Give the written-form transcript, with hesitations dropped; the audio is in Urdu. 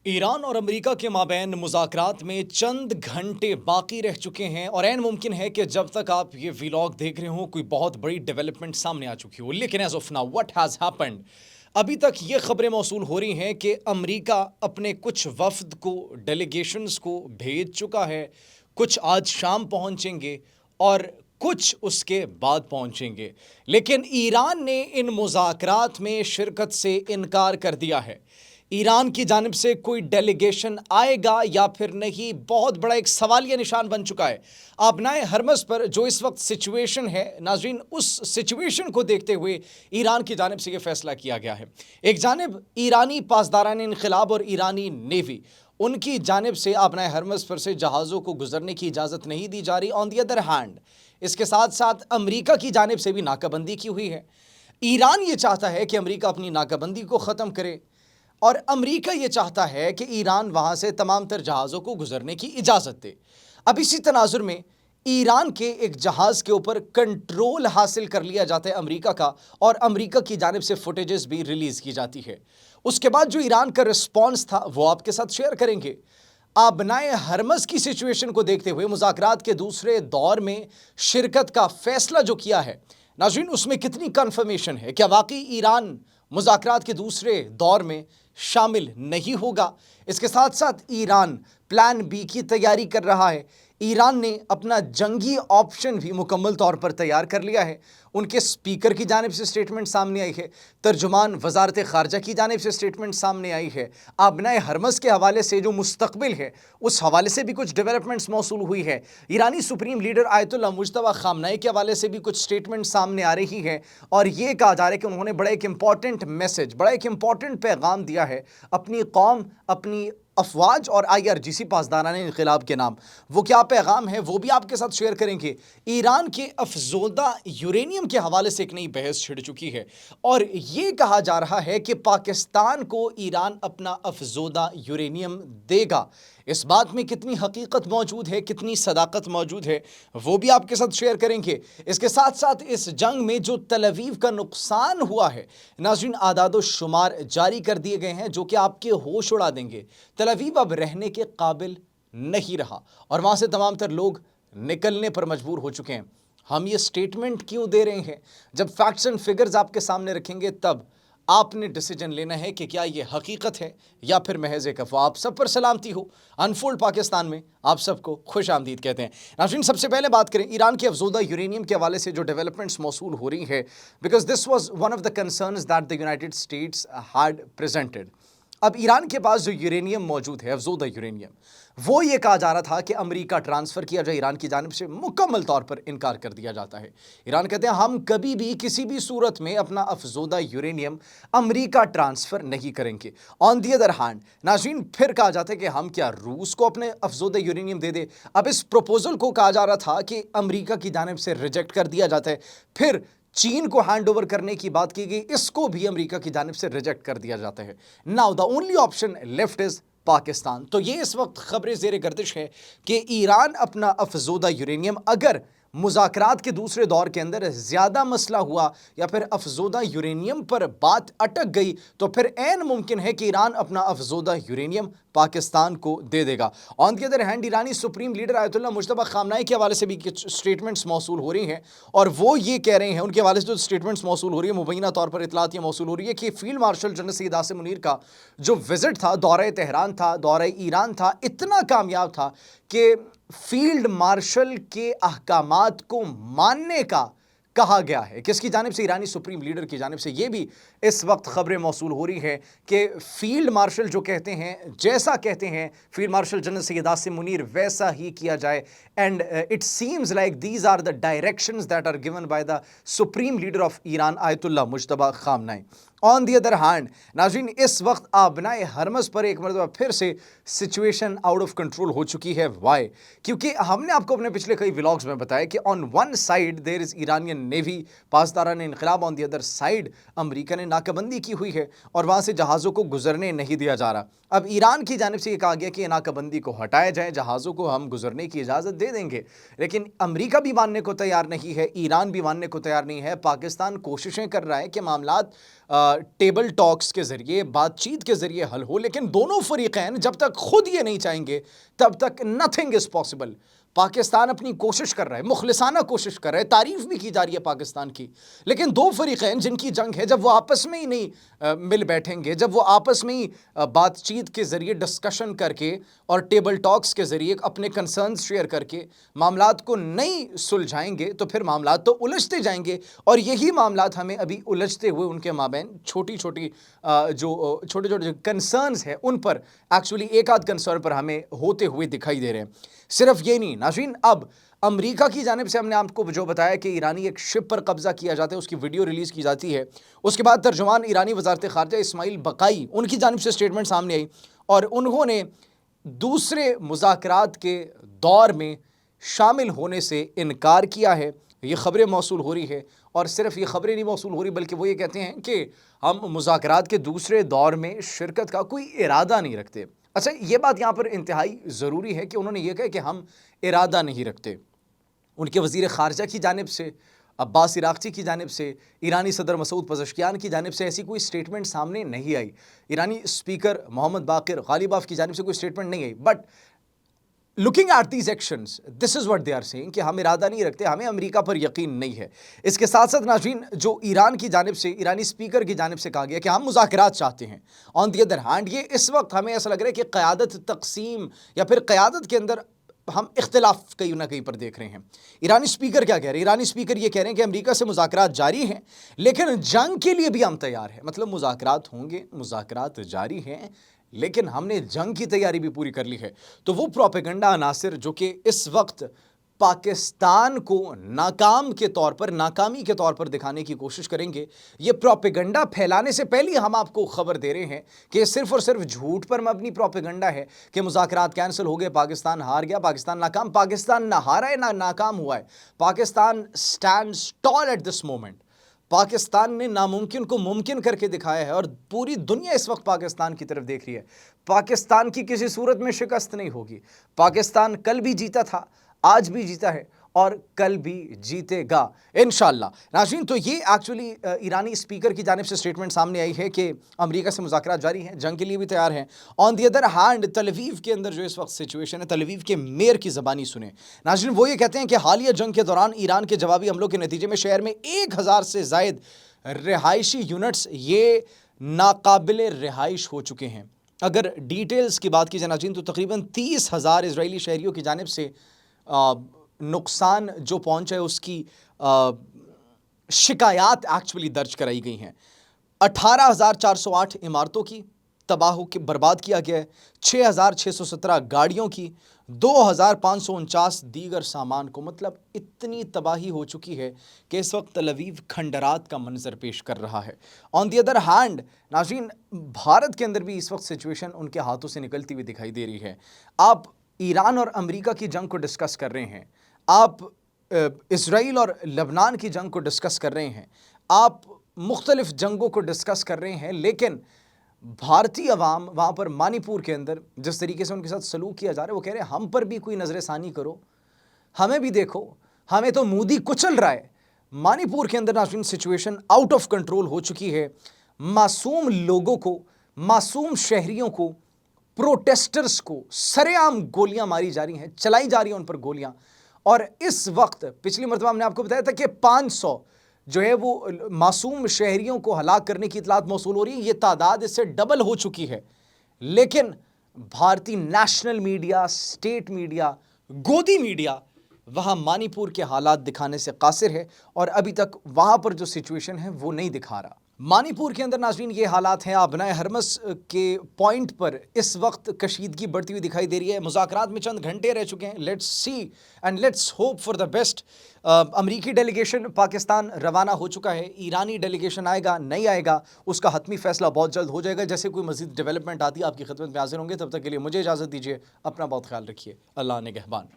ایران اور امریکہ کے مابین مذاکرات میں چند گھنٹے باقی رہ چکے ہیں اور عین ممکن ہے کہ جب تک آپ یہ ویلاگ دیکھ رہے ہوں کوئی بہت بڑی ڈیولپمنٹ سامنے آ چکی ہو، لیکن as of now what has happened, ابھی تک یہ خبریں موصول ہو رہی ہیں کہ امریکہ اپنے کچھ وفد کو، ڈیلیگیشنز کو بھیج چکا ہے، کچھ آج شام پہنچیں گے اور کچھ اس کے بعد پہنچیں گے، لیکن ایران نے ان مذاکرات میں شرکت سے انکار کر دیا ہے۔ ایران کی جانب سے کوئی ڈیلیگیشن آئے گا یا پھر نہیں، بہت بڑا ایک سوالیہ نشان بن چکا ہے آبنائے ہرمز پر جو اس وقت سچویشن ہے۔ ناظرین، اس سچویشن کو دیکھتے ہوئے ایران کی جانب سے یہ فیصلہ کیا گیا ہے۔ ایک جانب ایرانی پاسداران انقلاب اور ایرانی نیوی، ان کی جانب سے آبنائے ہرمز پر سے جہازوں کو گزرنے کی اجازت نہیں دی جا رہی۔ آن دی ادر ہینڈ، اس کے ساتھ ساتھ امریکہ کی جانب سے بھی ناکہ بندی کی ہوئی ہے۔ ایران یہ چاہتا ہے کہ امریکہ اپنی ناکہ بندی کو ختم کرے اور امریکہ یہ چاہتا ہے کہ ایران وہاں سے تمام تر جہازوں کو گزرنے کی اجازت دے۔ اب اسی تناظر میں ایران کے ایک جہاز کے اوپر کنٹرول حاصل کر لیا جاتا ہے امریکہ کا، اور امریکہ کی جانب سے فوٹیجز بھی ریلیز کی جاتی ہے۔ اس کے بعد جو ایران کا رسپانس تھا وہ آپ کے ساتھ شیئر کریں گے۔ آبنائے ہرمز کی سچویشن کو دیکھتے ہوئے مذاکرات کے دوسرے دور میں شرکت کا فیصلہ جو کیا ہے، ناظرین، اس میں کتنی کنفرمیشن ہے؟ کیا واقعی ایران مذاکرات کے دوسرے دور میں شامل نہیں ہوگا؟ اس کے ساتھ ساتھ ایران پلان بی کی تیاری کر رہا ہے۔ ایران نے اپنا جنگی آپشن بھی مکمل طور پر تیار کر لیا ہے۔ ان کے سپیکر کی جانب سے سٹیٹمنٹ سامنے آئی ہے، ترجمان وزارت خارجہ کی جانب سے سٹیٹمنٹ سامنے آئی ہے۔ آبنائے ہرمز کے حوالے سے جو مستقبل ہے اس حوالے سے بھی کچھ ڈیولپمنٹس موصول ہوئی ہے۔ ایرانی سپریم لیڈر آیت اللہ مجتبیٰ خامنہئی کے حوالے سے بھی کچھ سٹیٹمنٹ سامنے آ رہی ہے، اور یہ کہا جا رہا ہے کہ انہوں نے بڑا ایک امپورٹنٹ میسج، بڑا ایک امپورٹنٹ پیغام دیا ہے اپنی قوم، اپنی افواج اور IRGC پاسداران انقلاب کے نام۔ وہ کیا پیغام ہے وہ بھی آپ کے ساتھ شیئر کریں گے۔ ایران کے افزودہ یورینیم کے حوالے سے ایک نئی بحث چھڑ چکی ہے، اور یہ کہا جا رہا ہے کہ پاکستان کو ایران اپنا افزودہ یورینیم دے گا۔ اس بات میں کتنی حقیقت موجود ہے، کتنی صداقت موجود ہے، وہ بھی آپ کے ساتھ شیئر کریں گے۔ اس کے ساتھ ساتھ اس جنگ میں جو تل اویو کا نقصان ہوا ہے، ناظرین، اعداد و شمار جاری کر دیے گئے ہیں جو کہ آپ کے ہوش اڑا دیں گے۔ تل اویو اب رہنے کے قابل نہیں رہا اور وہاں سے تمام تر لوگ نکلنے پر مجبور ہو چکے ہیں۔ ہم یہ سٹیٹمنٹ کیوں دے رہے ہیں؟ جب فیکٹس اینڈ فگرز آپ کے سامنے رکھیں گے تب آپ نے ڈیسیجن لینا ہے کہ کیا یہ حقیقت ہے یا پھر محض ایک افواہ۔ آپ سب پر سلامتی ہو، انفولڈ پاکستان میں آپ سب کو خوش آمدید کہتے ہیں۔ ناظرین، سب سے پہلے بات کریں ایران کے افزودہ یورینیم کے حوالے سے جو ڈیولپمنٹس موصول ہو رہی ہے، because this was one of the concerns that the United States had presented. اب ایران کے پاس جو یورینیم موجود ہے، افزودہ یورینیم، وہ یہ کہا جا رہا تھا کہ امریکہ ٹرانسفر کیا جائے، ایران کی جانب سے مکمل طور پر انکار کر دیا جاتا ہے۔ ایران کہتے ہیں ہم کبھی بھی کسی بھی صورت میں اپنا افزودہ یورینیم امریکہ ٹرانسفر نہیں کریں گے۔ آن دی ادر ہینڈ، ناظرین، پھر کہا جاتا ہے کہ ہم کیا روس کو اپنے افزودہ یورینیم دے دیں؟ اب اس پروپوزل کو کہا جا رہا تھا کہ امریکہ کی جانب سے ریجیکٹ کر دیا جاتا ہے، پھر چین کو ہینڈ اوور کرنے کی بات کی گئی، اس کو بھی امریکہ کی جانب سے ریجیکٹ کر دیا جاتا ہے۔ Now the only option left is Pakistan. تو یہ اس وقت خبریں زیر گردش ہے کہ ایران اپنا افزودہ یورینیم، اگر مذاکرات کے دوسرے دور کے اندر زیادہ مسئلہ ہوا یا پھر افزودہ یورینیم پر بات اٹک گئی، تو پھر عین ممکن ہے کہ ایران اپنا افزودہ یورینیم پاکستان کو دے دے گا۔ آن دی ادر ہینڈ، ایرانی سپریم لیڈر آیت اللہ مجتبیٰ خامنہئی کے حوالے سے بھی کچھ سٹیٹمنٹس موصول ہو رہی ہیں، اور وہ یہ کہہ رہے ہیں، ان کے حوالے سے جو سٹیٹمنٹس موصول ہو رہی ہیں، مبینہ طور پر اطلاعات یہ موصول ہو رہی ہے کہ field marshal general Syed Asim Munir کا جو وزٹ تھا، دورہ تہران تھا، دورہ ایران تھا، اتنا کامیاب تھا کہ فیلڈ مارشل کے احکامات کو ماننے کا کہا گیا ہے۔ کس کی جانب سے؟ ایرانی سپریم لیڈر کی جانب سے۔ یہ بھی اس وقت خبریں موصول ہو رہی ہے کہ فیلڈ مارشل جو کہتے ہیں، جیسا کہتے ہیں field marshal general Syed Asim Munir, ویسا ہی کیا جائے۔ And it seems like these are the directions that are given by the supreme leader of Iran Ayatollah Mojtaba Khamenei. On the other hand, ناظرین، اس وقت آبنائے ہرمز پر ایک مرتبہ پھر سے سچویشن آؤٹ آف کنٹرول ہو چکی ہے۔ وائی؟ کیونکہ ہم نے آپ کو اپنے پچھلے کئی ولاگز میں بتایا کہ on one side there is Iranian navy, پاسداران انقلاب، on the other side American ناکہ کی ہوئی ہے اور وہاں سے جہازوں کو گزرنے نہیں دیا جا رہا۔ اب ایران کی جانب سے یہ کہا گیا کہ یہ ناکہ بندی کو ہٹایا جائے، جہازوں کو ہم گزرنے کی اجازت دے دیں گے، لیکن امریکہ بھی ماننے کو تیار نہیں ہے، ایران بھی ماننے کو تیار نہیں ہے۔ پاکستان کوششیں کر رہا ہے کہ معاملات ٹیبل ٹاکس کے ذریعے، بات چیت کے ذریعے حل ہو، لیکن دونوں فریقین جب تک خود یہ نہیں چاہیں گے تب تک نتھنگ از پاسبل۔ پاکستان اپنی کوشش کر رہا ہے، مخلصانہ کوشش کر رہا ہے، تعریف بھی کی جا رہی ہے پاکستان کی، لیکن دو فریقین جن کی جنگ ہے، جب وہ آپس میں ہی نہیں مل بیٹھیں گے، جب وہ آپس میں ہی بات چیت کے ذریعے ڈسکشن کر کے اور ٹیبل ٹاکس کے ذریعے اپنے کنسرنز شیئر کر کے معاملات کو نہیں سلجھائیں گے تو پھر معاملات تو الجھتے جائیں گے، اور یہی معاملات ہمیں ابھی الجھتے ہوئے ان کے مابین چھوٹی چھوٹی جو کنسرنز ہیں ان پر ایکچولی ایک آدھ کنسرن پر ہمیں ہوتے ہوئے دکھائی دے رہے ہیں۔ صرف یہ نہیں ناظرین، اب امریکہ کی جانب سے ہم نے آپ کو جو بتایا کہ ایرانی ایک شپ پر قبضہ کیا جاتا ہے، اس کی ویڈیو ریلیز کی جاتی ہے، اس کے بعد ترجمان ایرانی وزارت خارجہ اسماعیل بقائی ان کی جانب سے سٹیٹمنٹ سامنے آئی اور انہوں نے دوسرے مذاکرات کے دور میں شامل ہونے سے انکار کیا ہے۔ یہ خبریں موصول ہو رہی ہے، اور صرف یہ خبریں نہیں موصول ہو رہی بلکہ وہ یہ کہتے ہیں کہ ہم مذاکرات کے دوسرے دور میں شرکت کا کوئی ارادہ نہیں رکھتے۔ اچھا، یہ بات یہاں پر انتہائی ضروری ہے کہ انہوں نے یہ کہا کہ ہم ارادہ نہیں رکھتے۔ ان کے وزیر خارجہ کی جانب سے، عباس عراقچی کی جانب سے، ایرانی صدر مسعود پزشکیان کی جانب سے ایسی کوئی سٹیٹمنٹ سامنے نہیں آئی، ایرانی اسپیکر محمد باقر غالیباف کی جانب سے کوئی سٹیٹمنٹ نہیں آئی، but looking at these actions, this is what they are saying کہ ہم ارادہ نہیں رکھتے، ہمیں امریکہ پر یقین نہیں ہے۔ اس کے ساتھ ساتھ ناظرین، جو ایران کی جانب سے، ایرانی اسپیکر کی جانب سے کہا گیا کہ ہم مذاکرات چاہتے ہیں، آن دی ادر ہینڈ یہ اس وقت ہمیں ایسا لگ رہا ہے کہ قیادت تقسیم یا پھر قیادت کے اندر ہم اختلاف کہیں نہ کہیں پر دیکھ رہے ہیں۔ ایرانی اسپیکر کیا کہہ رہے ہیں؟ ایرانی اسپیکر یہ کہہ رہے ہیں کہ امریکہ سے مذاکرات جاری ہیں، لیکن جنگ کے لیے بھی ہم تیار ہیں۔ مطلب مذاکرات ہوں گے، مذاکرات جاری ہیں، لیکن ہم نے جنگ کی تیاری بھی پوری کر لی ہے۔ تو وہ پروپیگنڈا عناصر جو کہ اس وقت پاکستان کو ناکامی کے طور پر دکھانے کی کوشش کریں گے، یہ پروپیگنڈا پھیلانے سے پہلے ہم آپ کو خبر دے رہے ہیں کہ یہ صرف اور صرف جھوٹ پر مبنی پروپیگنڈا ہے کہ مذاکرات کینسل ہو گئے، پاکستان ہار گیا، پاکستان ناکام۔ پاکستان نہ ہارا ہے، نہ ناکام ہوا ہے۔ Pakistan stands tall at this moment. Pakistan نے ناممکن کو ممکن کر کے دکھایا ہے، اور پوری دنیا اس وقت پاکستان کی طرف دیکھ رہی ہے۔ پاکستان کی کسی صورت میں شکست نہیں ہوگی۔ پاکستان کل بھی جیتا تھا، آج بھی جیتا ہے، اور کل بھی جیتے گا انشاءاللہ۔ ناظرین، تو یہ ایکچولی ایرانی اسپیکر کی جانب سے سٹیٹمنٹ سامنے آئی ہے کہ امریکہ سے مذاکرات جاری ہیں، جنگ کے لیے بھی تیار ہیں۔ آن دی ادر ہینڈ، تل اویو کے اندر جو اس وقت سچویشن ہے، تل اویو کے میئر کی زبانی سنیں ناظرین، وہ یہ کہتے ہیں کہ حالیہ جنگ کے دوران ایران کے جوابی حملوں کے نتیجے میں شہر میں 1000 سے زائد رہائشی یونٹس یہ ناقابل رہائش ہو چکے ہیں۔ اگر ڈیٹیلز کی بات کی جائے ناظرین، تو تقریباً 30,000 اسرائیلی شہریوں کی جانب سے نقصان جو پہنچا ہے اس کی شکایات ایکچولی درج کرائی گئی ہیں۔ 18,408 عمارتوں کی تباہ کے برباد کیا گیا ہے، 6,617 گاڑیوں کی، 2,549 دیگر سامان کو۔ مطلب اتنی تباہی ہو چکی ہے کہ اس وقت تل اویو کھنڈرات کا منظر پیش کر رہا ہے۔ آن دی ادر ہینڈ ناظرین، بھارت کے اندر بھی اس وقت سچویشن ان کے ہاتھوں سے نکلتی ہوئی دکھائی دے رہی ہے۔ آپ ایران اور امریکہ کی جنگ کو ڈسکس کر رہے ہیں، آپ اسرائیل اور لبنان کی جنگ کو ڈسکس کر رہے ہیں، آپ مختلف جنگوں کو ڈسکس کر رہے ہیں، لیکن بھارتی عوام وہاں پر منی پور کے اندر جس طریقے سے ان کے ساتھ سلوک کیا جا رہا ہے، وہ کہہ رہے ہیں ہم پر بھی کوئی نظر ثانی کرو، ہمیں بھی دیکھو، ہمیں تو مودی کچل رہا ہے۔ منی پور کے اندر ناظرین سچویشن آؤٹ آف کنٹرول ہو چکی ہے۔ معصوم لوگوں کو، معصوم شہریوں کو، پروٹیسٹرز کو سرے عام گولیاں ماری جا رہی ہیں، چلائی جا رہی ہیں ان پر گولیاں۔ اور اس وقت پچھلی مرتبہ ہم نے آپ کو بتایا تھا کہ 500 جو ہے وہ معصوم شہریوں کو ہلاک کرنے کی اطلاعات موصول ہو رہی ہیں، یہ تعداد اس سے ڈبل ہو چکی ہے، لیکن بھارتی national media, state media, Godi media وہاں منی پور کے حالات دکھانے سے قاصر ہے، اور ابھی تک وہاں پر جو سچویشن ہے وہ نہیں دکھا رہا۔ منی پور کے اندر ناظرین یہ حالات ہیں۔ آبنائے ہرمس کے پوائنٹ پر اس وقت کشیدگی بڑھتی ہوئی دکھائی دے رہی ہے۔ مذاکرات میں چند گھنٹے رہ چکے ہیں، let's see and let's hope for the best. امریکی ڈیلیگیشن پاکستان روانہ ہو چکا ہے، ایرانی ڈیلیگیشن آئے گا نہیں آئے گا اس کا حتمی فیصلہ بہت جلد ہو جائے گا۔ جیسے کوئی مزید ڈیولپمنٹ آتی ہے آپ کی خدمت میں حاضر ہوں گے، تب تک کے لیے مجھے اجازت دیجیے، اپنا بہت خیال رکھیے، اللہ نگہبان۔